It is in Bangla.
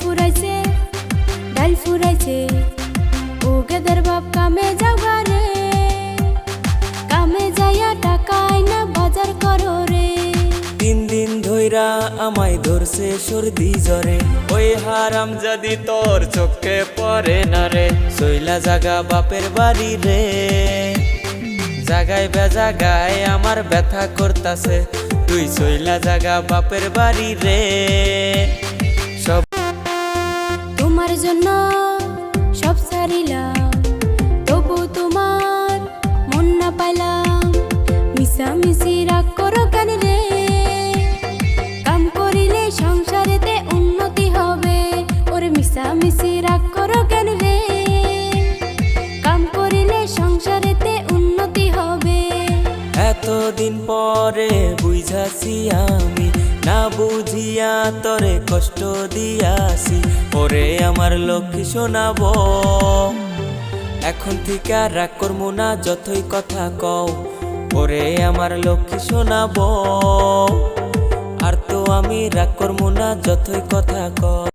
ফুরাইছে ডাল ফুরাইছে ও গেদের বাপ কামে যাওগা রে কামে যাইয়া টাকা আইনা বাজার করো রে। 3 দিন ধইরা আমায় ধরছে সর্দি জ্বরে ওই হারাম যদি তোর চোখে পড়ে না রে সইলা জাগা বাপের বাড়ি রে জাগায় বেজাগায় আমার ব্যথা করতাছে তুই সইলা জাগা বাপের বাড়ি রে। সব তোমার জন্য সব ছাড়িলাম তবু তোমার মন না পাইলাম মিশামিশি রাগ করো কেন রে কাম করিলে সংসারেতে উন্নতি হবে ওরে মিশামিশি রাগ করো কেন রে কাম করিলে সংসারেতে উন্নতি হবে। এতদিন পরে বুঝাছি আমি না বুঝিয়া তোরে কষ্ট দিয়াছি ওরে আমার লক্ষ্মী শোনাবো এখন থেকে আর রাগ করবো না যতই কথা কও ওরে আমার লক্ষ্মী শোনাবো আর তো আমি রাগ করবো না যতই কথা কও।